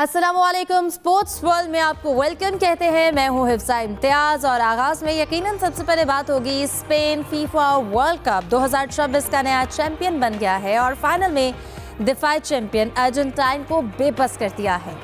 अस्सलामुअलैकुम। Sports world में आपको वेलकम कहते हैं। मैं हूं हिफ्सा इम्तियाज़ और आगाज़ में यकीनन सबसे पहले बात होगी स्पेन फीफा वर्ल्ड कप 2026 का नया चैंपियन बन गया है और फाइनल में दिफाई चैंपियन अर्जेंटाइन को बेबस कर दिया है।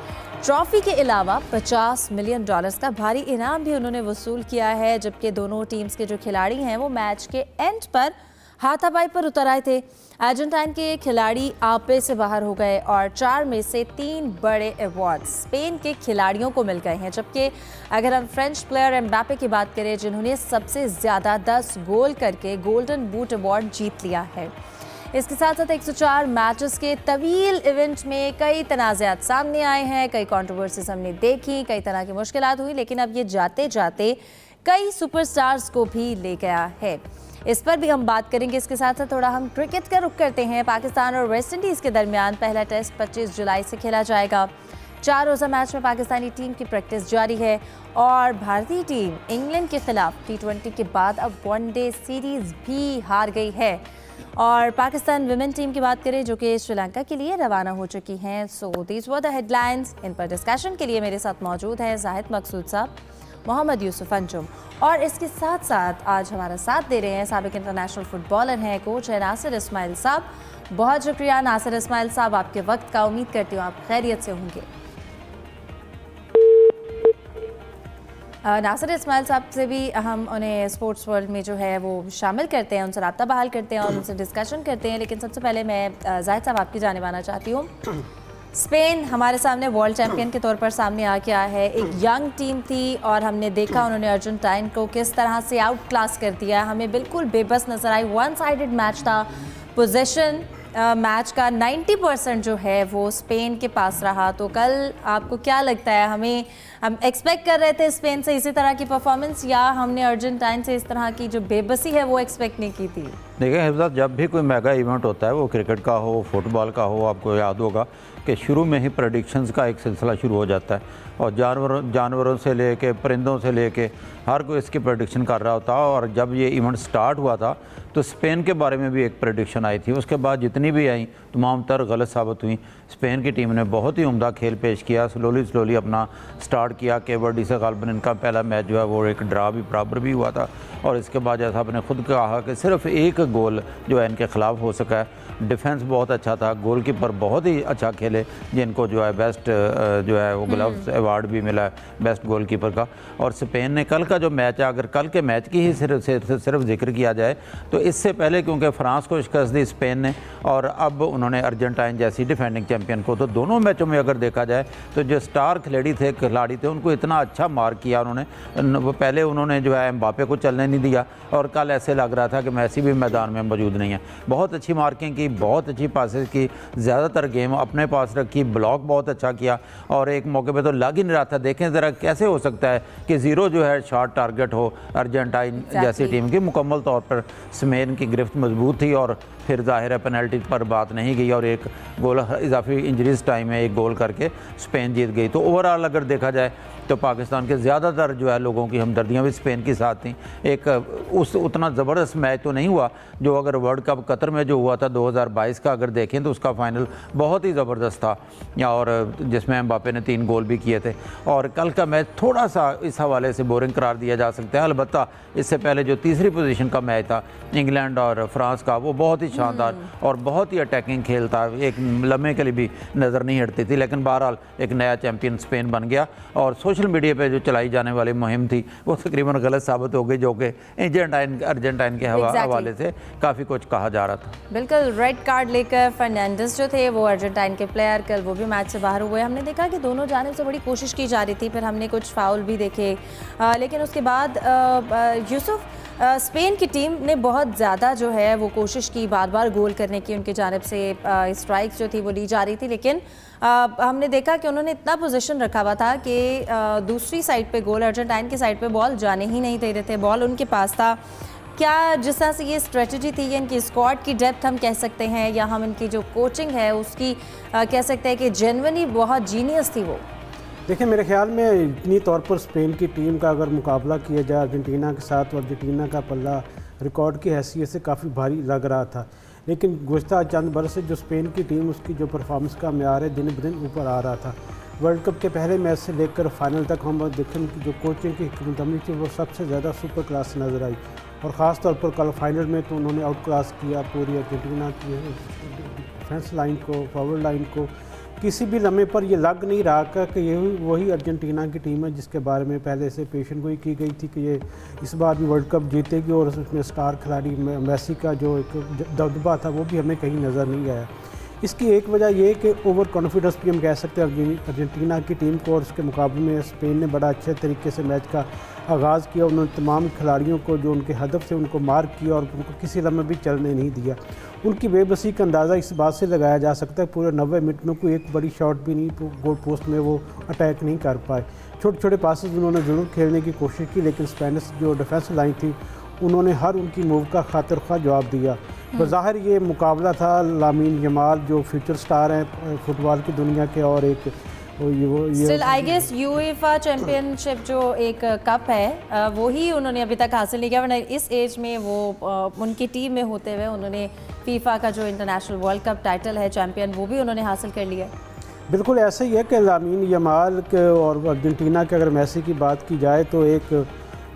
ट्रॉफी के अलावा $50 मिलियन का भारी इनाम भी उन्होंने वसूल किया है, जबकि दोनों टीम्स के जो खिलाड़ी हैं वो मैच के एंड पर हाथापाई पर उतर आए थे। अर्जेंटाइन के खिलाड़ी आपे से बाहर हो गए और 4 में से 3 बड़े अवार्ड स्पेन के खिलाड़ियों को मिल गए हैं, जबकि अगर हम फ्रेंच प्लेयर एम्बापे की बात करें जिन्होंने सबसे ज़्यादा 10 गोल करके गोल्डन बूट अवार्ड जीत लिया है। इसके साथ साथ 104 मैचेस के तवील इवेंट में कई तनाज़ात सामने आए हैं, कई कंट्रोवर्सीज हमने देखी, कई तरह की मुश्किलात हुई, लेकिन अब ये जाते जाते कई सुपरस्टार्स को भी ले गया है। इस पर भी हम बात करेंगे। इसके साथ साथ थोड़ा हम क्रिकेट का रुख करते हैं। पाकिस्तान और वेस्ट इंडीज़ के दरमियान पहला टेस्ट 25 जुलाई से खेला जाएगा। 4 रोज़ा मैच में पाकिस्तानी टीम की प्रैक्टिस जारी है और भारतीय टीम इंग्लैंड के खिलाफ T20 के बाद अब वनडे सीरीज़ भी हार गई है। और पाकिस्तान विमेन टीम की बात करें जो कि श्रीलंका के लिए रवाना हो चुकी हैं। So these were the headlines. इन पर डिस्कशन के लिए मेरे साथ मौजूद है जाहिद मकसूद साहब, मोहम्मद यूसुफ अंजुम और इसके साथ साथ आज हमारा साथ दे रहे हैं साबिक इंटरनेशनल फुटबॉलर हैं, कोच है नासिर इस्माइल साहब। बहुत शुक्रिया नासिर इस्माइल साहब आपके वक्त का। उम्मीद करती हूँ आप खैरियत से होंगे। नासिर इस्माइल साहब से भी हम उन्हें स्पोर्ट्स वर्ल्ड में जो है वो शामिल करते हैं, उनसे रब्ता बहाल करते हैं और उनसे डिस्कशन करते हैं, लेकिन सबसे पहले मैं जाहिद साहब आपकी जानिब आना चाहती हूँ। स्पेन हमारे सामने वर्ल्ड चैंपियन के तौर पर सामने आ गया है। एक यंग टीम थी और हमने देखा उन्होंने अर्जेंटाइन को किस तरह से आउट क्लास कर दिया। हमें बिल्कुल बेबस नजर आई। वन साइडेड मैच था। पोजीशन मैच का 90% जो है वो स्पेन के पास रहा। तो कल आपको क्या लगता है, हम एक्सपेक्ट कर रहे थे स्पेन से इसी तरह की परफॉर्मेंस या हमने अर्जेंटाइन से इस तरह की जो बेबसी है वो एक्सपेक्ट नहीं की थी? देखिए हिफ्सा, जब भी कोई मेगा इवेंट होता है, वो क्रिकेट का हो, फुटबॉल का हो, आपको याद होगा कि शुरू में ही प्रेडिक्शंस का एक सिलसिला शुरू हो जाता है और जानवरों से लेके परिंदों से लेके हर कोई इसकी प्रेडिक्शन कर रहा होता। और जब ये इवेंट स्टार्ट हुआ था तो स्पेन के बारे में भी एक प्रेडिक्शन आई थी। उसके बाद जितनी भी आई तमाम तर गलत साबित हुई। स्पेन की टीम ने बहुत ही उम्दा खेल पेश किया, स्लोली अपना स्टार्ट किया। केप वर्डे से गालिबन इनका पहला मैच जो है वो एक ड्रा भी बराबर भी हुआ था और इसके बाद जैसा आपने खुद कहा कि सिर्फ एक गोल जो है इनके ख़िलाफ़ हो सका है। डिफेंस बहुत अच्छा था, गोलकीपर बहुत ही अच्छा खेले जिनको जो है बेस्ट जो है वो ग्लव्स अवार्ड भी मिला है बेस्ट गोलकीपर का। और स्पेन ने कल का जो मैच है, अगर कल के मैच की ही सिर्फ जिक्र किया जाए तो इससे पहले क्योंकि फ्रांस को शिकस्त दी स्पेन ने और अब उन्होंने अर्जेंटाइन जैसी डिफेंडिंग चैंपियन को, तो दोनों मैचों में अगर देखा जाए तो जो स्टार खिलाड़ी थे उनको इतना अच्छा मार्क किया उन्होंने। पहले उन्होंने जो है एम्बापे को चलने नहीं दिया और कल ऐसे लग रहा था कि मैसी भी मैदान में मौजूद नहीं है। बहुत अच्छी मार्किंग की, बहुत अच्छी पासेस की, ज़्यादातर गेम अपने पास रखी, ब्लॉक बहुत अच्छा किया और एक मौके पे तो लग ही नहीं रहा था। देखें ज़रा कैसे हो सकता है कि ज़ीरो जो है शॉट टारगेट हो अर्जेंटाइन जैसी टीम की। मुकम्मल तौर पर स्पेन की गिरफ्त मजबूत थी और फिर जाहिर है पेनल्टी पर बात नहीं गई और एक गोल इजाफी इंजरीज टाइम में एक गोल करके स्पेन जीत गई। तो ओवरऑल अगर देखा जाए तो पाकिस्तान के ज़्यादातर जो है लोगों की हमदर्दियाँ भी स्पेन के साथ थी। एक उतना ज़बरदस्त मैच तो नहीं हुआ जो अगर वर्ल्ड कप कतर में जो हुआ था 2022 का अगर देखें तो उसका फाइनल बहुत ही ज़बरदस्त था और जिसमें एम्बापे ने 3 गोल भी किए थे। और कल का मैच थोड़ा सा इस हवाले से बोरिंग करार दिया जा सकता है। अलबत्ता इससे पहले जो तीसरी पोजीशन का मैच था इंग्लैंड और फ्रांस का, वो बहुत ही शानदार और बहुत ही अटैकिंग खेल था, एक लम्हे के लिए भी नज़र नहीं हटती थी। लेकिन बहरहाल एक नया चैम्पियन स्पेन बन गया और सोशल मीडिया पे जो चलाई जाने वाली मुहिम थी वो तकरीबन गलत साबित हो गई, जो कि अर्जेंटाइन के हवाले से काफ़ी कुछ कहा जा रहा था। बिल्कुल, रेड कार्ड लेकर फर्नांडिस जो थे वो अर्जेंटाइन के प्लेयर कल वो भी मैच से बाहर हुए। हमने देखा कि दोनों जानिब से बड़ी कोशिश की जा रही थी, फिर हमने कुछ फाउल भी देखे, लेकिन उसके बाद यूसुफ स्पेन की टीम ने बहुत ज़्यादा जो है वो कोशिश की बार बार गोल करने की, उनकी जानिब से स्ट्राइक्स जो थी वो ली जा रही थी, लेकिन हमने देखा कि उन्होंने इतना पोजीशन रखा हुआ था कि दूसरी साइड पे गोल अर्जेंटाइन की साइड पे बॉल जाने ही नहीं दे रहे थे। बॉल उनके पास था। क्या जिस तरह से ये स्ट्रेटजी थी, इनकी स्क्वाड की डेप्थ हम कह सकते हैं या हम इनकी जो कोचिंग है उसकी कह सकते हैं कि जेन्युइनली बहुत जीनियस थी वो? देखिए, मेरे ख्याल में इतनी तौर पर स्पेन की टीम का अगर मुकाबला किया जाए अर्जेंटीना के साथ, तो अर्जेंटीना का पल्ला रिकॉर्ड की हैसियत से काफ़ी भारी लग रहा था। लेकिन गुज़श्ता चंद बरस से जो स्पेन की टीम उसकी जो परफॉर्मेंस का म्यार है दिन ब दिन ऊपर आ रहा था। वर्ल्ड कप के पहले मैच से लेकर फाइनल तक हम देखें कि जो कोचिंग की हिकमत अमली थी वो सबसे ज़्यादा सुपर क्लास नज़र आई, और ख़ास तौर पर कल फाइनल में तो उन्होंने आउट क्लास किया पूरी अर्जेंटीना की डिफेंस लाइन को, फॉरवर्ड लाइन को। किसी भी लम्हे पर ये लग नहीं रहा कि ये वही अर्जेंटीना की टीम है जिसके बारे में पहले से पेशन गोई की गई थी कि ये इस बार भी वर्ल्ड कप जीतेगी, और उसमें स्टार खिलाड़ी मेसी का जो एक दबदबा था वो भी हमें कहीं नज़र नहीं आया। इसकी एक वजह ये कि ओवर कॉन्फिडेंस भी हम कह सकते हैं अर्जेंटीना की टीम को, और उसके मुकाबले में स्पेन ने बड़ा अच्छे तरीके से मैच का आगाज़ किया। उन्होंने तमाम खिलाड़ियों को जो उनके हदफ थे उनको मार्क किया और उनको किसी लम्हे भी चलने नहीं दिया। उनकी बेबसी का अंदाज़ा इस बात से लगाया जा सकता है पूरे 90 मिनट में कोई एक बड़ी शॉट भी नहीं, गोल पोस्ट में वो अटैक नहीं कर पाए। छोटे छोटे पासेस उन्होंने ज़रूर खेलने की कोशिश की, लेकिन स्पेनिश जो डिफेंस लाइन थी उन्होंने हर उनकी मूव का खातिर ख्वाह जवाब दिया। बज़ाहिर ये मुकाबला था लामीन यमाल जो फ्यूचर स्टार हैं फुटबॉल की दुनिया के, और एक still I guess UEFA championship जो एक कप है वो ही उन्होंने अभी तक हासिल नहीं किया, वरना इस एज में वो उनकी टीम में होते हुए उन्होंने फीफा का जो इंटरनेशनल वर्ल्ड कप टाइटल है चैंपियन वो भी उन्होंने हासिल कर लिया। बिल्कुल ऐसा ही है कि लामीन यमाल के और अर्जेंटीना के अगर मैसी की बात की जाए तो एक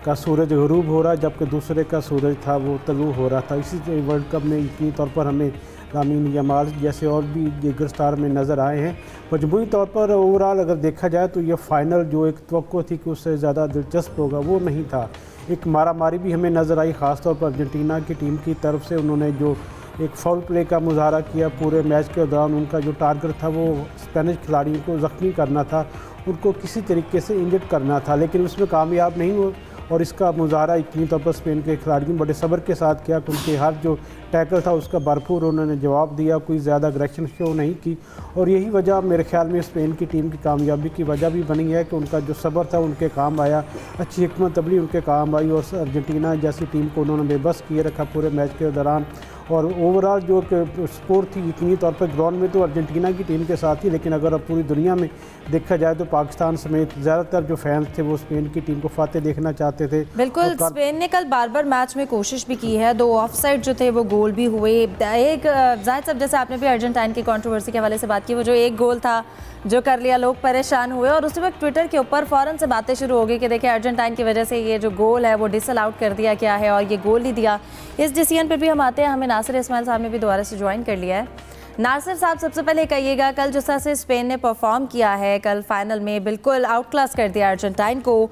का सूरज गरूब हो रहा जबकि दूसरे का सूरज था वो तलू हो रहा था। इसी वर्ल्ड कप में यकीनी तौर पर हमें लामीन यमाल जैसे और भी दीगर स्टार में नज़र आए हैं। मजमूई तौर पर ओवरऑल अगर देखा जाए तो ये फ़ाइनल जो एक तवक्को थी कि उससे ज़्यादा दिलचस्प होगा वो नहीं था। एक मारा मारी भी हमें नज़र आई, ख़ास तौर पर अर्जेंटीना की टीम की तरफ से। उन्होंने जो एक फाउल प्ले का मुजाहरा किया पूरे मैच के दौरान, उनका जो टारगेट था वो स्पेनिश खिलाड़ियों को ज़ख्मी करना था, उनको किसी तरीके से इंजर्ड करना था, लेकिन उसमें कामयाब नहीं हुआ। और इसका मुजाहरा यकीनी तौर पर स्पेन के खिलाड़ियों बड़े सब्र के साथ किया, उनके हर जो टैकल था उसका भरपूर उन्होंने जवाब दिया, कोई ज़्यादा अग्रेशन शो नहीं की। और यही वजह मेरे ख्याल में स्पेन की टीम की कामयाबी की वजह भी बनी है कि उनका जो सब्र था उनके काम आया, अच्छी हिकमत अमली उनके काम आई, और अर्जेंटीना जैसी टीम को उन्होंने बेबस किए रखा पूरे मैच के दौरान। और ओवरऑल जो स्कोर थी यकीनी तौर पर ग्राउंड में तो अर्जेंटीना की टीम के साथ ही, लेकिन अगर अब पूरी दुनिया में देखा जाए तो पाकिस्तान समेत ज़्यादातर जो फैंस थे वो स्पेन की टीम को फाते देखना चाहते थे। बिल्कुल, स्पेन ने कल बार बार मैच में कोशिश भी की है, 2 ऑफसाइड जो थे वो गोल भी हुए। एक जाहिद साहब जैसे आपने भी अर्जेंटाइन की कंट्रोवर्सी के हवाले से बात की, वो जो एक गोल था जो कर लिया लोग परेशान हुए, और उसी वक्त ट्विटर के ऊपर फ़ौरन से बातें शुरू हो गई कि देखिए अर्जेंटाइन की वजह से ये जो गोल है वो डिसल आउट कर दिया गया है और ये गोल नहीं दिया। इस डिसीजन पर भी हम आते हैं, हमें नासिर इस्माइल साहब ने भी दोबारा से ज्वाइन कर लिया है। नासिर साहब, सबसे पहले कहिएगा, कल जिस तरह से स्पेन ने परफॉर्म किया है, कल फाइनल में बिल्कुल आउट क्लास कर दिया अर्जेंटाइन को,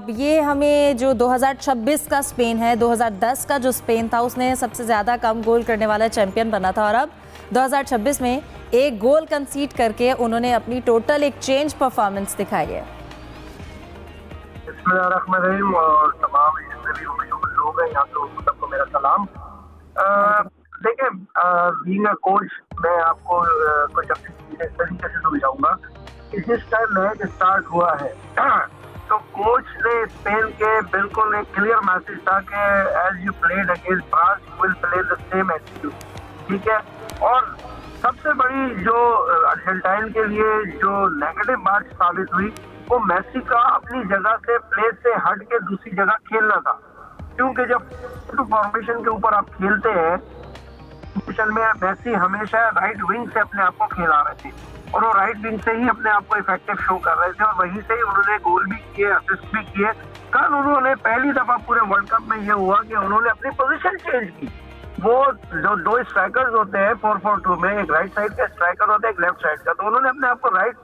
ये हमें जो 2026 का स्पेन है, 2010 का जो स्पेन था उसने सबसे ज़्यादा कम गोल करने वाला चैंपियन बना था, और अब 2026 में एक गोल कंसीड करके उन्होंने अपनी टोटल एक चेंज परफॉर्मेंस दिखाई है। बिस्मिल्लाहिर्रहमानिर्रहीम, और तमाम जितने भी लोग हैं यहाँ पे सबको मेरा सलाम। देखिए, बीइंग अ कोच मैं आपको कुछ अपनी चीजें इस तरीके से समझाऊंगा कि जिस टाइम मैच स्टार्ट हुआ है तो कोच ने स्पेन के बिल्कुल एक क्लियर मैसेज था कि as you played against France you will play the same attitude, ठीक है। और सबसे बड़ी जो अर्जेंटाइन के लिए जो नेगेटिव बात साबित हुई वो मेसी का अपनी जगह से प्लेस से हट के दूसरी जगह खेलना था, क्योंकि जब फॉर्मेशन के ऊपर आप खेलते हैं में मेसी हमेशा राइट विंग से अपने आप को खेला रहे थे, और वो राइट विंग से ही अपने आप को इफेक्टिव शो कर रहे थे, और वहीं से ही उन्होंने गोल भी किए, असिस्ट भी किए। कल उन्होंने पहली दफा पूरे वर्ल्ड कप में ये हुआ कि उन्होंने अपनी पोजीशन चेंज की। वो जो 2 स्ट्राइकर्स होते हैं 4-4-2 में, एक राइट साइड का स्ट्राइकर होता है, एक लेफ्ट साइड का, तो उन्होंने अपने आप को राइट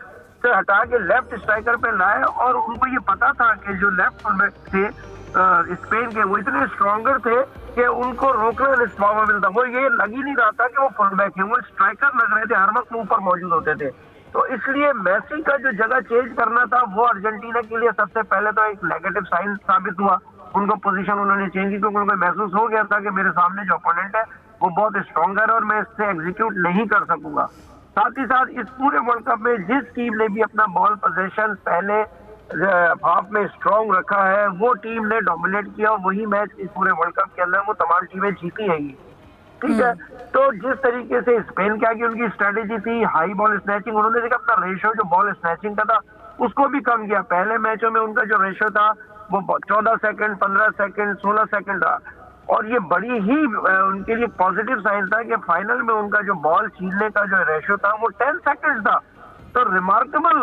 से हटा के लेफ्ट स्ट्राइकर पे लाया, और उनको ये पता था कि जो लेफ्ट फुलबैक थे स्पेन के वो इतने स्ट्रॉन्गर थे कि उनको रोकना निस्पावेबल था। वो ये लग ही नहीं रहा था कि वो फुलबैक है, वो स्ट्राइकर लग रहे थे, हर वक्त ऊपर मौजूद होते थे। तो इसलिए मेसी का जो जगह चेंज करना था वो अर्जेंटीना के लिए सबसे पहले तो एक नेगेटिव साइन साबित हुआ। उनको पोजीशन उन्होंने चेंज की क्योंकि उनको महसूस हो गया था कि मेरे सामने जो ओपोनेंट है वो बहुत स्ट्रॉन्गर है और मैं इससे एग्जीक्यूट नहीं कर सकूंगा। साथ ही साथ इस पूरे वर्ल्ड कप में जिस टीम ने भी अपना बॉल पोजीशन पहले हाफ में स्ट्रॉन्ग रखा है वो टीम ने डोमिनेट किया, और वही मैच इस पूरे वर्ल्ड कप के अंदर वो तमाम टीमें जीती हैं, ठीक है। तो जिस तरीके से स्पेन क्या की उनकी स्ट्रेटेजी थी हाई बॉल स्नैचिंग, उन्होंने देखा अपना रेशियो जो बॉल स्नैचिंग का था उसको भी कम किया। पहले मैचों में उनका जो रेशियो था वो 14 सेकंड, 15 सेकंड, 16 सेकंड था, और ये बड़ी ही उनके लिए पॉजिटिव साइन था कि फाइनल में उनका जो बॉल छीनने का जो रेशियो था वो 10 सेकंड था। तो रिमार्केबल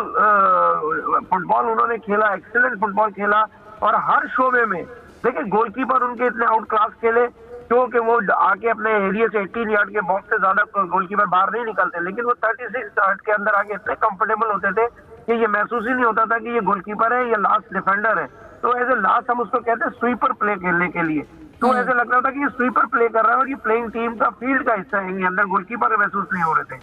फुटबॉल उन्होंने खेला, एक्सीलेंट फुटबॉल खेला। और हर शोबे में देखिए गोलकीपर उनके इतने आउट क्लास खेले क्योंकि वो आके अपने एरिया से 18 यार्ड के बॉक्स से ज्यादा गोलकीपर बाहर नहीं निकलते, लेकिन वो 36 यार्ड के अंदर आके इतने कंफर्टेबल होते थे कि ये महसूस ही नहीं होता था कि ये गोलकीपर है या लास्ट डिफेंडर है। तो एज ए लास्ट हम उसको कहते हैं स्वीपर प्ले खेलने के लिए। तो ऐसे लग रहा था कि ये स्वीपर प्ले कर रहा है और ये प्लेइंग टीम का फील्ड का हिस्सा है, अंदर गोलकीपर महसूस नहीं हो रहे थे।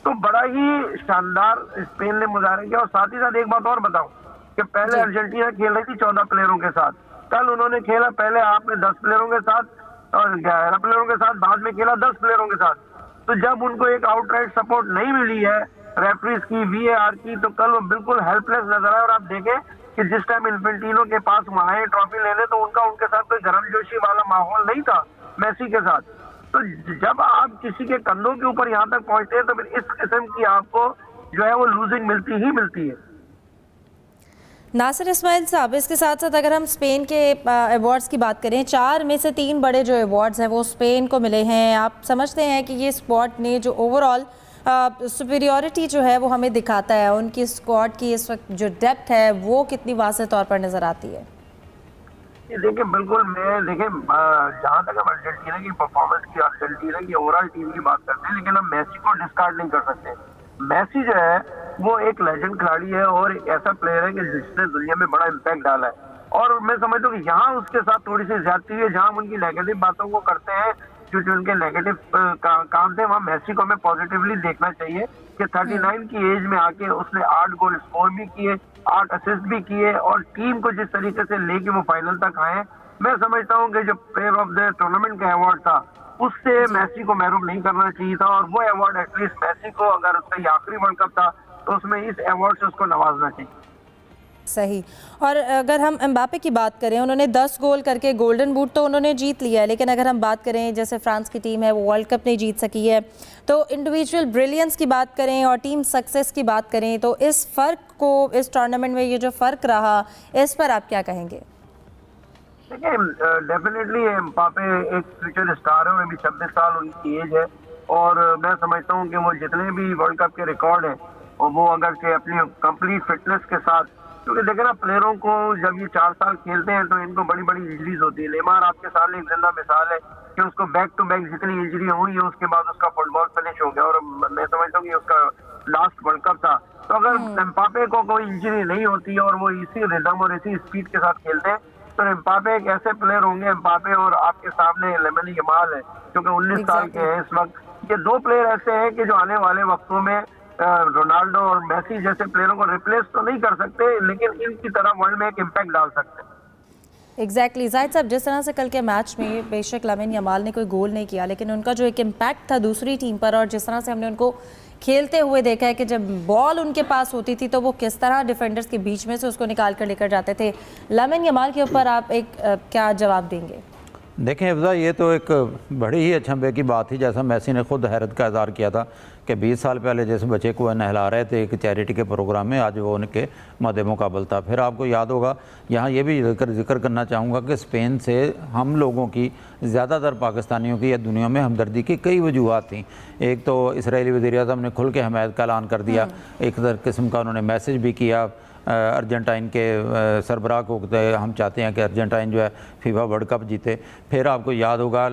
तो बड़ा ही शानदार स्पेन ने मुजाहरा किया। और साथ ही साथ एक बात और बताऊं कि पहले अर्जेंटीना खेल रही थी 14 प्लेयरों के साथ, कल उन्होंने खेला पहले आपने 10 प्लेयरों के साथ और 11 प्लेयरों के साथ, बाद में खेला 10 प्लेयरों के साथ। तो जब उनको एक आउटराइट सपोर्ट नहीं मिली है रेफरीज की, VAR की, तो कल वो बिल्कुल हेल्पलेस नजर आए। और आप देखें कि जिस टाइम इन्फेंटिनो के पास वहां आए ट्रॉफी लेने, तो उनके साथ कोई गर्मजोशी वाला माहौल नहीं था मेसी के साथ। तो जब आप किसी के कंधों के ऊपर यहाँ तक पहुंचते हैं तो फिर इस किस्म की आपको जो है वो लूजिंग मिलती ही मिलती है। नासिर इस्माइल साहब, इसके साथ साथ अगर हम स्पेन के अवार्ड्स की बात करें, 4 में से 3 बड़े जो अवार्ड्स हैं वो स्पेन को मिले हैं। आप समझते हैं कि ये स्क्वाड ने जो ओवरऑल सुपीरियरिटी जो है वो हमें दिखाता है, उनकी स्क्वाड की इस वक्त जो डेप्थ है वो कितनी वाज़ेह तौर पर नज़र आती है? देखिए बिल्कुल, मैं देखिए जहाँ तक हम अर्जेंटीना की परफॉर्मेंस की, अर्जेंटीना की ओवरऑल टीम की बात करते हैं, लेकिन हम मेसी को डिस्कार्ड नहीं कर सकते। मेसी जो है वो एक लेजेंड खिलाड़ी है और एक ऐसा प्लेयर है कि जिसने दुनिया में बड़ा इम्पैक्ट डाला है। और मैं समझता हूँ कि यहाँ उसके साथ थोड़ी सी ज्यादती है, जहाँ उनकी नेगेटिव बातों को करते हैं, जो उनके नेगेटिव काम थे, वहाँ मेसी को हमें पॉजिटिवली देखना चाहिए कि 39 की एज में आके उसने 8 गोल स्कोर भी किए, 8 असिस्ट भी किए और टीम को जिस तरीके से लेके वो फाइनल तक आए। मैं समझता हूँ कि जो प्लेयर ऑफ द टूर्नामेंट का अवार्ड था उससे मेसी को महरूम नहीं करना चाहिए था। और वो अवार्ड एटलीस्ट मेसी को, अगर उसका ये आखिरी वर्ल्ड कप था तो उसमें इस अवार्ड से उसको नवाजना चाहिए। सही। और अगर हम एम्बापे की बात करें, उन्होंने 10 गोल करके गोल्डन बूट तो उन्होंने जीत लिया है, लेकिन अगर हम बात करें जैसे फ्रांस की टीम है वो वर्ल्ड कप नहीं जीत सकी है, तो इंडिविजुअल ब्रिलियंस की बात करें और टीम सक्सेस की बात करें, तो इस फ़र्क को, इस टूर्नामेंट में ये जो फ़र्क रहा, इस पर आप क्या कहेंगे? देखिए डेफिनेटली एम्बापे एक फ्यूचर स्टार है और अभी 26 साल उनकी एज है। और मैं समझता हूँ कि वो जितने भी वर्ल्ड कप के रिकॉर्ड हैं और वो अगर से अपनी कंप्लीट फिटनेस के साथ, क्योंकि देखे ना प्लेयरों को जब ये 4 साल खेलते हैं तो इनको बड़ी बड़ी इंजरीज होती है। नेमार आपके सामने एक जिंदा मिसाल है कि उसको बैक टू बैक जितनी इंजरी हुई है उसके बाद उसका फुटबॉल फिनिश हो गया और मैं समझता हूँ कि उसका लास्ट वर्ल्ड कप था। तो अगर एम्बापे को कोई इंजरी नहीं होती और वो इसी रिदम और इसी स्पीड के साथ खेलते हैं तो एम्बापे एक ऐसे प्लेयर होंगे। एम्बापे और आपके सामने लामिन यमाल है जो कि 19 साल के हैं इस वक्त। ये 2 प्लेयर ऐसे हैं कि जो आने वाले वक्तों में रोनाल्डो और मेसी जैसे प्लेयरों को रिप्लेस तो नहीं कर सकते, लेकिन इनकी तरह वर्ल्ड में एक इम्पैक्ट डाल सकते हैं। एग्जैक्टली जाहिद साहब, जिस तरह से कल के मैच में बेशक लामिन यमाल ने कोई गोल नहीं किया, लेकिन उनका जो एक इम्पैक्ट था दूसरी टीम पर और जिस तरह से हमने उनको खेलते हुए देखा है कि जब बॉल उनके पास होती थी तो वो किस तरह डिफेंडर्स के बीच में से उसको निकाल कर लेकर जाते थे। लामिन यमाल के ऊपर आप एक क्या जवाब देंगे? देखें हिफ्ज़ा, ये तो एक बड़ी ही अचंभे की बात थी, जैसा मेसी ने खुद हैरत का इज़हार किया था कि 20 साल पहले जिस बच्चे को नहला रहे थे एक चैरिटी के प्रोग्राम में, आज वो उनके मद्दे मुकाबल था। फिर आपको याद होगा, यहाँ ये भी जिक्र करना चाहूँगा कि स्पेन से हम लोगों की, ज़्यादातर पाकिस्तानियों की या दुनिया में हमदर्दी की कई वजूहत थी। एक तो इसराइली वज़ीर-ए-आज़म ने खुल के हमायत का ऐलान कर दिया, एक किस्म का उन्होंने मैसेज भी किया अर्जेंटाइन के सरबराह को, हम चाहते हैं कि अर्जेंटाइन जो है फीफा वर्ल्ड कप जीते। फिर आपको याद होगा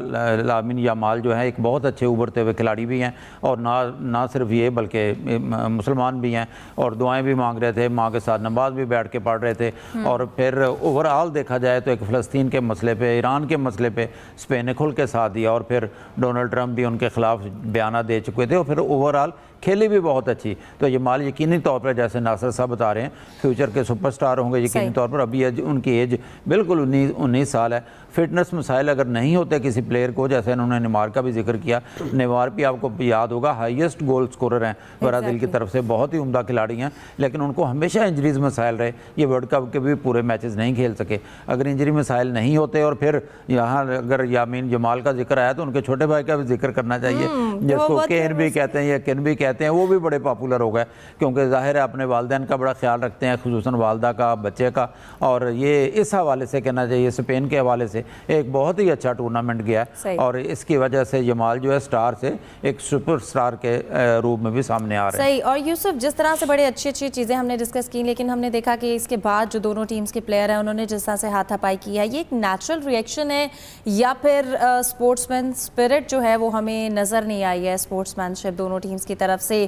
लामिन यमाल जो है एक बहुत अच्छे उभरते हुए खिलाड़ी भी हैं और ना सिर्फ ये बल्कि मुसलमान भी हैं और दुआएं भी मांग रहे थे, माँ के साथ नमाज भी बैठ के पढ़ रहे थे। और फिर ओवरऑल देखा जाए तो एक फ़लस्तीन के मसले पे, ईरान के मसले पे स्पेन ने खुल के साथ दिया और फिर डोनाल्ड ट्रंप भी उनके ख़िलाफ़ बयान दे चुके थे और फिर ओवरऑल खेली भी बहुत अच्छी। तो यमाल यकीनी तौर पर, जैसे नासिर साहब बता रहे हैं, फ्यूचर के सुपरस्टार होंगे यकीनी तौर पर। अभी उनकी एज बिल्कुल 19 साल है। फिटनेस मसाइल अगर नहीं होते किसी प्लेयर को, जैसे उन्होंने नेमार का भी जिक्र किया, नेमार भी आपको याद होगा हाईएस्ट गोल स्कोरर हैं ब्राज़ील की तरफ से, बहुत ही उम्दा खिलाड़ी हैं, लेकिन उनको हमेशा इंजरीज मसाइल रहे। ये वर्ल्ड कप के भी पूरे मैचेस नहीं खेल सके। अगर इंजरी मसाइल नहीं होते, और फिर यहाँ अगर यामीन जमाल का जिक्र आया तो उनके छोटे भाई का भी जिक्र करना चाहिए, जिसको केन भी कहते हैं या किन भी कहते हैं वो भी बड़े पॉपुलर हो गए, क्योंकि ज़ाहिर है अपने वालिदैन का बड़ा ख्याल रखते हैं, खुसूसन वालदा का, बच्चे का। और ये इस हवाले से कहना चाहिए स्पेन के हवाले से एक बहुत ही अच्छा टूर्नामेंट गया है, और इसकी वजह से जमाल जो है स्टार से एक सुपर स्टार के रूप में भी सामने आ रहे हैं। सही। और यूसुफ, जिस तरह से बड़ी अच्छी अच्छी चीज़ें हमने डिस्कस की, लेकिन हमने देखा कि इसके बाद जो दोनों टीम्स के प्लेयर हैं उन्होंने जिस तरह से हाथापाई की है, ये एक नेचुरल रिएक्शन है या फिर स्पोर्ट्समैन स्पिरिट जो है वो हमें नज़र नहीं आई है, स्पोर्ट्समैनशिप दोनों टीम्स की तरफ से?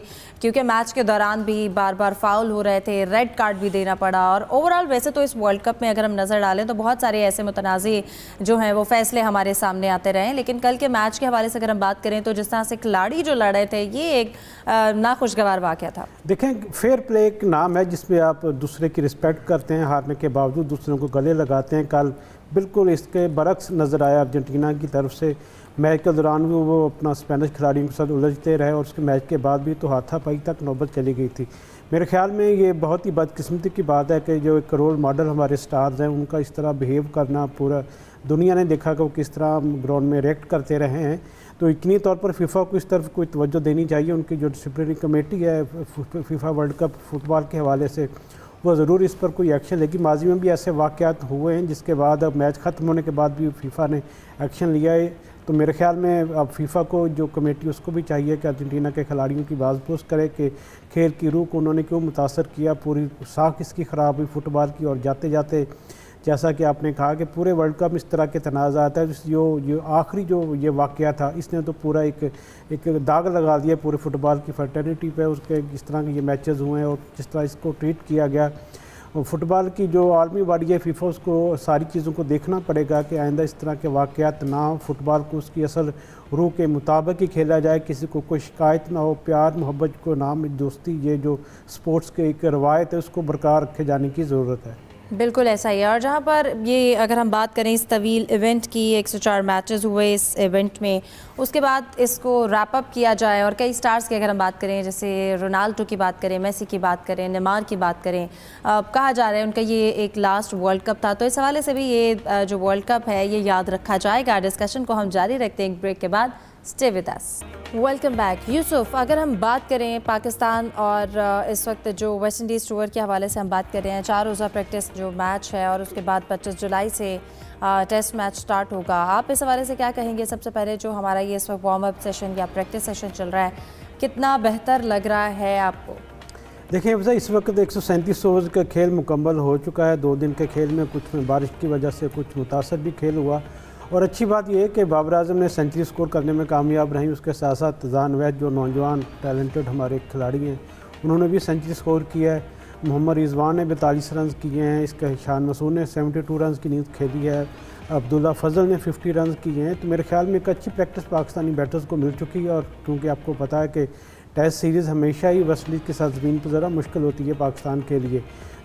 क्योंकि मैच के दौरान भी बार बार फाउल हो रहे थे, रेड कार्ड भी देना पड़ा। और ओवरऑल वैसे तो इस वर्ल्ड कप में अगर हम नज़र डालें तो बहुत सारे ऐसे मुतनाज़ी जो हैं वो फैसले हमारे सामने आते रहे, लेकिन कल के मैच के हवाले से अगर हम बात करें तो जिस तरह से खिलाड़ी जो लड़ रहे थे, ये एक नाखुशगवार वाक़या था। देखें, फेयर प्ले एक नाम है जिसमें आप दूसरे की रिस्पेक्ट करते हैं, हारने के बावजूद दूसरों को गले लगाते हैं। कल बिल्कुल इसके बरक्स नज़र आया अर्जेंटीना की तरफ से। मैच के दौरान भी वो अपना स्पेनिश खिलाड़ियों के साथ उलझते रहे और उसके मैच के बाद भी तो हाथापाई तक नौबत चली गई थी। मेरे ख्याल में ये बहुत ही बदकिस्मती की बात है कि जो एक रोल मॉडल हमारे स्टार्स हैं उनका इस तरह बिहेव करना, पूरा दुनिया ने देखा कि वो किस तरह ग्राउंड में रिएक्ट करते रहे हैं। तो यकीनी तौर पर फीफा को इस तरफ कोई तवज्जो देनी चाहिए। उनकी जो डिसिप्लिनरी कमेटी है फीफा वर्ल्ड कप फुटबॉल के हवाले से, वो ज़रूर इस पर कोई एक्शन लेगी। माजी में भी ऐसे वाक़यात हुए हैं जिसके बाद अब मैच ख़त्म होने के बाद भी फीफा ने एक्शन लिया है। तो मेरे ख्याल में अब फीफा को जो कमेटी उसको भी चाहिए कि अर्जेंटीना के खिलाड़ियों की बाज़पोश करे कि खेल की रूह को उन्होंने क्यों मुतासर किया, पूरी साख इसकी ख़राब हुई फुटबॉल की। और जाते जाते जैसा कि आपने कहा कि पूरे वर्ल्ड कप में इस तरह के तनाज़ा आता है, जो आखिरी जो ये वाक़या था इसने तो पूरा एक दाग लगा दिया पूरे फुटबॉल की फर्टर्निटी पे। उसके जिस तरह के ये मैचेस हुए हैं और जिस तरह इसको ट्रीट किया गया, फुटबॉल की जो आलमी बॉडी है फीफा, उसको सारी चीज़ों को देखना पड़ेगा कि आइंदा इस तरह के वाक़यात ना हो, फुटबॉल को उसकी असल रूह के मुताबिक ही खेला जाए, किसी को कोई शिकायत ना हो, प्यार मोहब्बत को नाम दोस्ती, ये जो स्पोर्ट्स के एक रवायत है उसको बरकरार रखे जाने की ज़रूरत है। बिल्कुल ऐसा ही है। और जहाँ पर ये अगर हम बात करें इस तवील इवेंट की, 104 मैचेस हुए इस इवेंट में, उसके बाद इसको रैप अप किया जाए और कई स्टार्स की अगर हम बात करें, जैसे रोनाल्डो की बात करें, मेसी की बात करें, नेमार की बात करें, कहा जा रहा है उनका ये एक लास्ट वर्ल्ड कप था। तो इस हवाले से भी ये जो वर्ल्ड कप है ये याद रखा जाएगा। डिस्कशन को हम जारी रखते हैं एक ब्रेक के बाद। Stay with us. Welcome back. Yusuf, अगर हम बात करें पाकिस्तान और इस वक्त जो वेस्ट इंडीज़ टूर के हवाले से हम बात कर रहे हैं, 4 रोज़ा प्रैक्टिस जो मैच है और उसके बाद 25 जुलाई से टेस्ट मैच स्टार्ट होगा, आप इस हवाले से क्या कहेंगे? सबसे पहले जो हमारा ये इस वक्त वार्म अप सेशन या प्रैक्टिस सेशन चल रहा है, कितना बेहतर लग रहा है आपको? देखिए वैसे इस वक्त 137 ओवर का खेल मुकम्मल हो चुका है। 2 दिन के खेल में कुछ में बारिश की वजह से कुछ मुतासर भी खेल हुआ। और अच्छी बात यह है कि बाबर आजम ने सेंचुरी स्कोर करने में कामयाब रही। उसके साथ साथ जान वैद जो नौजवान टैलेंटेड हमारे खिलाड़ी हैं उन्होंने भी सेंचुरी स्कोर किया है। मोहम्मद रिजवान ने 42 रन किए हैं। इसका शान मसूद ने 72 रन की नींद खेली है। अब्दुल्ला फजल ने 50 रन किए हैं। तो मेरे ख्याल में एक अच्छी प्रैक्टिस पाकिस्तानी बैटर्स को मिल चुकी है। और क्योंकि आपको पता है कि टेस्ट सीरीज़ हमेशा ही वेस्ट इंडीज़ के साथ ज़मीन पर ज़रा मुश्किल होती है पाकिस्तान के लिए।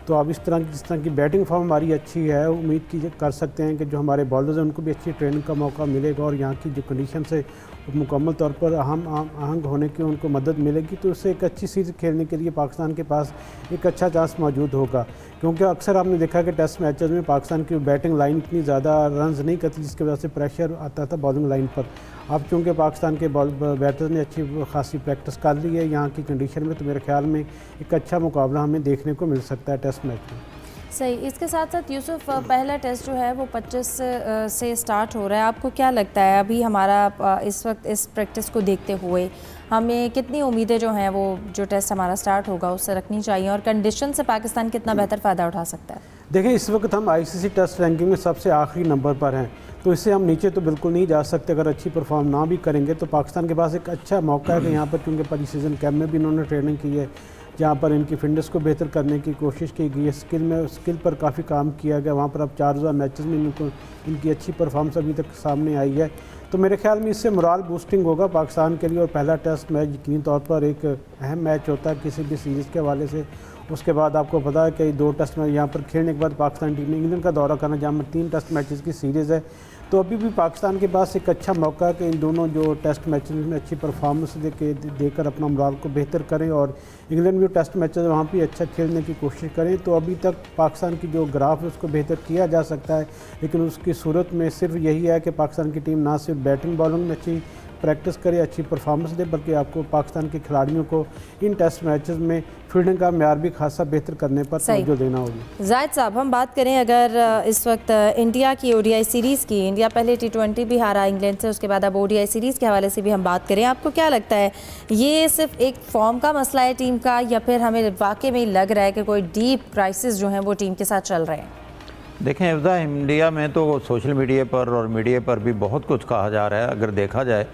तो अब जिस तरह की बैटिंग फॉर्म हमारी अच्छी है, उम्मीद कर सकते हैं कि जो हमारे बॉलर्स हैं उनको भी अच्छी ट्रेनिंग का मौका मिलेगा और यहाँ की जो कंडीशन से मुकम्मल तौर पर आहंग होने की उनको मदद मिलेगी। तो उससे एक अच्छी सीरीज़ खेलने के लिए पाकिस्तान के पास एक अच्छा चांस मौजूद होगा। क्योंकि अक्सर आपने देखा कि टेस्ट मैचेस में पाकिस्तान की बैटिंग लाइन इतनी ज़्यादा रन्स नहीं करती, जिसकी वजह से प्रेशर आता था बॉलिंग लाइन पर। अब चूँकि पाकिस्तान के बैटर्स ने अच्छी खासी प्रैक्टिस कर ली है यहाँ की कंडीशन में, तो मेरे ख्याल में एक अच्छा मुकाबला हमें देखने को मिल सकता है टेस्ट मैच में। सही। इसके साथ साथ यूसुफ, पहला टेस्ट जो है वो 25 से स्टार्ट हो रहा है। आपको क्या लगता है अभी हमारा इस वक्त इस प्रैक्टिस को देखते हुए हमें कितनी उम्मीदें जो हैं वो जो टेस्ट हमारा स्टार्ट होगा उससे रखनी चाहिए, और कंडीशन से पाकिस्तान कितना बेहतर फ़ायदा उठा सकता है? देखिए इस वक्त हम ICC टेस्ट रैंकिंग में सबसे आखिरी नंबर पर हैं, तो इससे हम नीचे तो बिल्कुल नहीं जा सकते। अगर अच्छी परफॉर्म ना भी करेंगे तो पाकिस्तान के पास एक अच्छा मौका है कि यहाँ पर, क्योंकि प्री सीज़न कैम्प में भी इन्होंने ट्रेनिंग की है, जहाँ पर इनकी फिटनेस को बेहतर करने की कोशिश की गई है, स्किल पर काफ़ी काम किया गया। वहाँ पर अब 4 रोज़ा मैचेस में इनकी अच्छी परफॉर्मेंस अभी तक सामने आई है। तो मेरे ख्याल में इससे मोराल बूस्टिंग होगा पाकिस्तान के लिए। और पहला टेस्ट मैच यकीनी तौर पर एक अहम मैच होता है किसी भी सीरीज़ के हवाले से। उसके बाद आपको पता है कि 2 टेस्ट मैच यहाँ पर खेलने के बाद पाकिस्तान टीम ने इंग्लैंड का दौरा करना, जहाँ पर 3 टेस्ट मैचेस की सीरीज़ है। तो अभी भी पाकिस्तान के पास एक अच्छा मौका है कि इन दोनों जो टेस्ट मैचेस में अच्छी परफॉर्मेंस देकर अपना मोराल को बेहतर करें, और इंग्लैंड में जो टेस्ट मैचेस वहाँ भी अच्छा खेलने की कोशिश करें। तो अभी तक पाकिस्तान की जो ग्राफ है उसको बेहतर किया जा सकता है, लेकिन उसकी सूरत में सिर्फ यही है कि पाकिस्तान की टीम ना सिर्फ बैटिंग बॉलिंग में अच्छी प्रैक्टिस करे, अच्छी परफॉर्मेंस दे, बल्कि आपको पाकिस्तान के खिलाड़ियों को इन टेस्ट मैचेस में फील्डिंग का म्यार भी खासा बेहतर करने पर तवज्जो देना होगी। जाहिद साहब, हम बात करें अगर इस वक्त इंडिया की ओडीआई सीरीज़ की, इंडिया पहले T20 भी हारा इंग्लैंड से, उसके बाद अब ओडीआई सीरीज़ के हवाले से भी हम बात करें, आपको क्या लगता है ये सिर्फ एक फॉर्म का मसला है टीम का, या फिर हमें वाकई में लग रहा है कि कोई डीप क्राइसिस जो हैं वो टीम के साथ चल रहे हैं? देखें हिफ्ज़ा, इंडिया में तो सोशल मीडिया पर और मीडिया पर भी बहुत कुछ कहा जा रहा है। अगर देखा जाए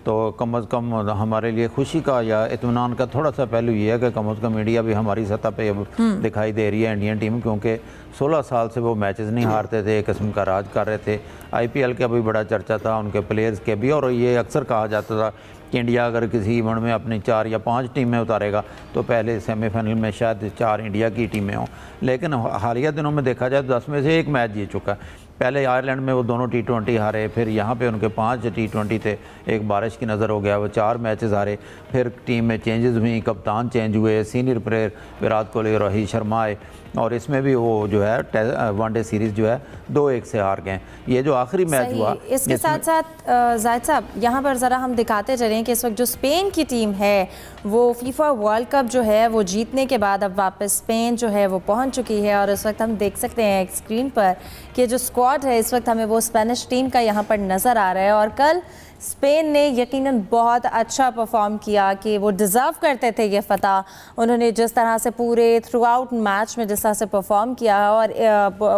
तो कम अज़ कम हमारे लिए खुशी का या इत्मीनान का थोड़ा सा पहलू ये है कि कम अज़ कम मीडिया भी हमारी सतह पे अब दिखाई दे रही है इंडियन टीम, क्योंकि 16 साल से वो मैचेस नहीं हारते थे, एक किस्म का राज कर रहे थे। आईपीएल का भी बड़ा चर्चा था, उनके प्लेयर्स के भी, और ये अक्सर कहा जाता था कि इंडिया अगर किसी इवेंट में अपनी 4 या 5 टीमें उतारेगा तो पहले सेमीफाइनल में शायद 4 इंडिया की टीमें हों। लेकिन हालिया दिनों में देखा जाए तो 10 में से 1 मैच जीत चुका है। पहले आयरलैंड में वो दोनों T20 हारे, फिर यहाँ पे उनके 5 T20 थे, एक बारिश की नज़र हो गया, वो 4 मैचेस हारे। फिर टीम में चेंजेस हुई, कप्तान चेंज हुए, सीनियर प्लेयर विराट कोहली और रोहित शर्मा आए, और इसमें भी वो जो है वनडे सीरीज़ जो है 2-1 से हार गए। ये जो आखिरी मैच हुआ, इसके साथ साथ जाहिद साहब यहाँ पर ज़रा हम दिखाते चलें कि इस वक्त जो स्पेन की टीम है वो फीफा वर्ल्ड कप जो है वो जीतने के बाद अब वापस स्पेन जो है वो पहुँच चुकी है, और इस वक्त हम देख सकते हैं एक स्क्रीन पर कि जो स्क्वाड है इस वक्त हमें वो स्पेनिश टीम का यहाँ पर नज़र आ रहा है। और कल स्पेन ने यकीनन बहुत अच्छा परफॉर्म किया कि वो डिज़र्व करते थे ये फ़तह। उन्होंने जिस तरह से पूरे थ्रू आउट मैच में जिस तरह से परफॉर्म किया, और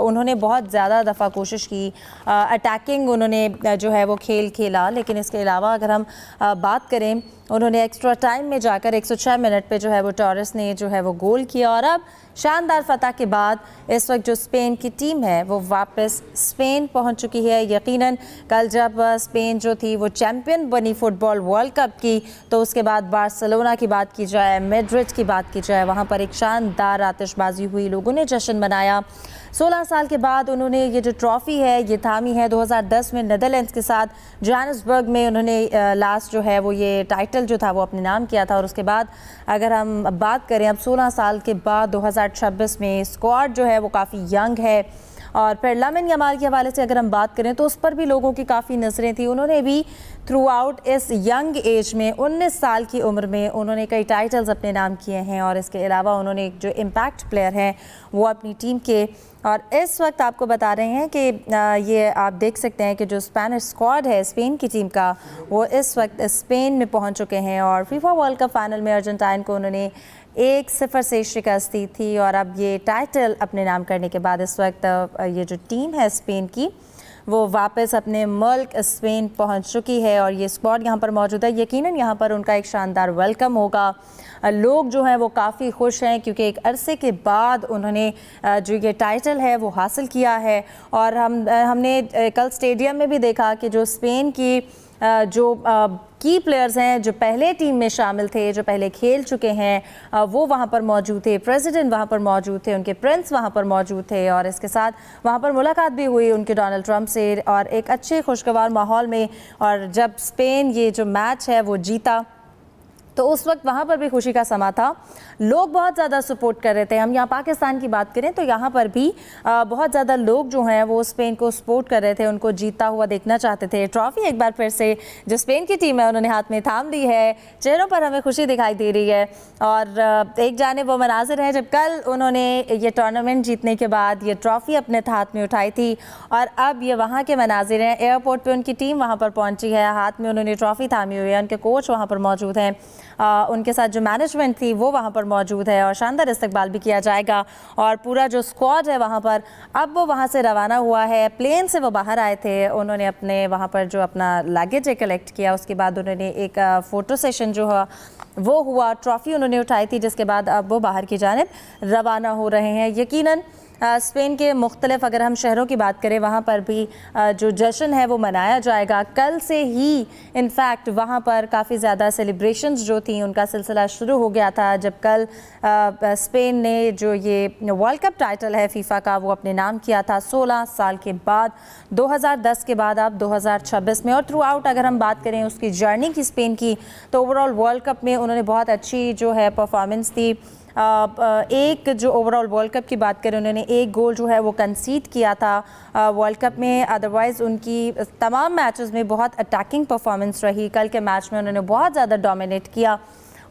उन्होंने बहुत ज़्यादा दफ़ा कोशिश की, अटैकिंग उन्होंने जो है वो खेल खेला। लेकिन इसके अलावा अगर हम बात करें, उन्होंने एक्स्ट्रा टाइम में जाकर 106 मिनट पे जो है वो टॉरेस ने जो है वो गोल किया, और अब शानदार फतह के बाद इस वक्त जो स्पेन की टीम है वो वापस स्पेन पहुंच चुकी है। यकीनन कल जब स्पेन जो थी वो चैम्पियन बनी फुटबॉल वर्ल्ड कप की, तो उसके बाद बार्सिलोना की बात की जाए, मैड्रिड की बात की जाए, वहां पर एक शानदार आतिशबाजी हुई, लोगों ने जश्न मनाया। 16 साल के बाद उन्होंने ये जो ट्रॉफ़ी है ये थामी है। 2010 में नीदरलैंड्स के साथ जोहान्सबर्ग में उन्होंने लास्ट जो है वो ये टाइटल जो था वो अपने नाम किया था, और उसके बाद अगर हम बात करें अब 16 साल के बाद 2026 में स्क्वाड जो है वो काफ़ी यंग है। और फिर लामिन यमाल के हवाले से अगर हम बात करें तो उस पर भी लोगों की काफ़ी नज़रें थी। उन्होंने भी थ्रू आउट इस यंग एज में 19 साल की उम्र में उन्होंने कई टाइटल्स अपने नाम किए हैं, और इसके अलावा उन्होंने एक जो इम्पैक्ट प्लेयर हैं वो अपनी टीम के, और इस वक्त आपको बता रहे हैं कि ये आप देख सकते हैं कि जो स्पेनिश स्क्वाड है स्पेन की टीम का वो इस वक्त स्पेन में पहुंच चुके हैं, और फीफा वर्ल्ड कप फाइनल में अर्जेंटाइन को उन्होंने 1-0 से शिकस्त दी थी, और अब ये टाइटल अपने नाम करने के बाद इस वक्त ये जो टीम है स्पेन की वो वापस अपने मुल्क स्पेन पहुंच चुकी है, और ये स्क्वाड यहाँ पर मौजूद है। यकीनन यहाँ पर उनका एक शानदार वेलकम होगा। लोग जो हैं वो काफ़ी खुश हैं क्योंकि एक अरसे के बाद उन्होंने जो ये टाइटल है वो हासिल किया है। और हमने कल स्टेडियम में भी देखा कि जो स्पेन की जो की प्लेयर्स हैं जो पहले टीम में शामिल थे, जो पहले खेल चुके हैं, वो वहाँ पर मौजूद थे, प्रेसिडेंट वहाँ पर मौजूद थे, उनके प्रिंस वहाँ पर मौजूद थे, और इसके साथ वहाँ पर मुलाकात भी हुई उनके डोनाल्ड ट्रंप से, और एक अच्छे खुशगवार माहौल में। और जब स्पेन ये जो मैच है वो जीता तो उस वक्त वहाँ पर भी खुशी का समा था, लोग बहुत ज़्यादा सपोर्ट कर रहे थे। हम यहाँ पाकिस्तान की बात करें तो यहाँ पर भी बहुत ज़्यादा लोग जो हैं वो स्पेन को सपोर्ट कर रहे थे, उनको जीतता हुआ देखना चाहते थे। ट्रॉफ़ी एक बार फिर से जो स्पेन की टीम है उन्होंने हाथ में थाम ली है, चेहरों पर हमें खुशी दिखाई दे रही है। और एक जानिब वो मनाजिर है जब कल उन्होंने ये टूर्नामेंट जीतने के बाद ये ट्रॉफ़ी अपने हाथ में उठाई थी, और अब ये वहाँ के मनाजिर हैं। एयरपोर्ट पर उनकी टीम वहाँ पर पहुँची है, हाथ में उन्होंने ट्रॉफ़ी थामी हुई है, उनके कोच वहाँ पर मौजूद हैं, उनके साथ जो मैनेजमेंट थी वो वहाँ पर मौजूद है, और शानदार इस्तकबाल भी किया जाएगा। और पूरा जो स्क्वाड है वहाँ पर अब वो वहाँ से रवाना हुआ है, प्लेन से वो बाहर आए थे, उन्होंने अपने वहाँ पर जो अपना लगेज कलेक्ट किया, उसके बाद उन्होंने एक फ़ोटो सेशन जो है वो हुआ, ट्रॉफ़ी उन्होंने उठाई थी, जिसके बाद अब वो बाहर की जानिब रवाना हो रहे हैं। यकीनन स्पेन के मुख्तलिफ अगर हम शहरों की बात करें वहाँ पर भी जो जश्न है वो मनाया जाएगा। कल से ही इनफैक्ट वहाँ पर काफ़ी ज़्यादा सेलिब्रेशंस जो थी उनका सिलसिला शुरू हो गया था, जब कल स्पेन ने जो ये वर्ल्ड कप टाइटल है फीफा का वो अपने नाम किया था 16 साल के बाद, 2010 के बाद अब 2026 में। और थ्रू आउट अगर हम बात करें उसकी जर्नी की स्पेन की, तो ओवरऑल वर्ल्ड कप में उन्होंने बहुत अच्छी जो है परफॉर्मेंस दी। एक जो ओवरऑल वर्ल्ड कप की बात करें, उन्होंने एक गोल जो है वो कंसीड किया था वर्ल्ड कप में। अदरवाइज़ उनकी तमाम मैचेस में बहुत अटैकिंग परफॉर्मेंस रही। कल के मैच में उन्होंने बहुत ज़्यादा डोमिनेट किया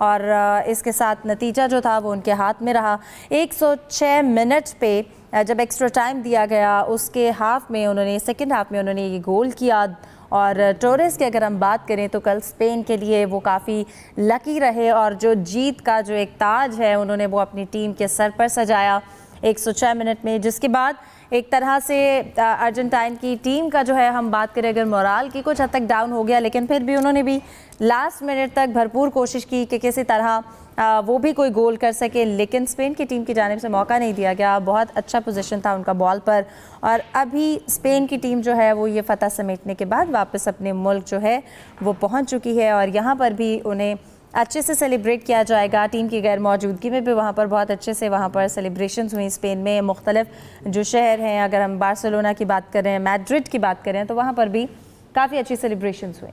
और इसके साथ नतीजा जो था वो उनके हाथ में रहा। 106 मिनट पे जब एक्स्ट्रा टाइम दिया गया उसके हाफ में उन्होंने, सेकंड हाफ में उन्होंने ये गोल किया। और टोरेस की अगर हम बात करें तो कल स्पेन के लिए वो काफ़ी लकी रहे और जो जीत का जो एक ताज है उन्होंने वो अपनी टीम के सर पर सजाया 106 मिनट में, जिसके बाद एक तरह से अर्जेंटाइन की टीम का जो है हम बात करें अगर मोराल की, कुछ हद तक डाउन हो गया, लेकिन फिर भी उन्होंने भी लास्ट मिनट तक भरपूर कोशिश की कि किसी तरह वो भी कोई गोल कर सके, लेकिन स्पेन की टीम की जानिब से मौका नहीं दिया गया। बहुत अच्छा पोजीशन था उनका बॉल पर और अभी स्पेन की टीम जो है वो ये फतह समेटने के बाद वापस अपने मुल्क जो है वो पहुंच चुकी है और यहाँ पर भी उन्हें अच्छे से सेलिब्रेट किया जाएगा। टीम की गैर मौजूदगी में भी वहाँ पर बहुत अच्छे से वहाँ पर सेलिब्रेशंस हुई स्पेन में। मुख्तलिफ जो शहर हैं, अगर हम बार्सिलोना की बात करें, मैड्रिड की बात करें, तो वहाँ पर भी काफ़ी अच्छी सेलिब्रेशंस हुई।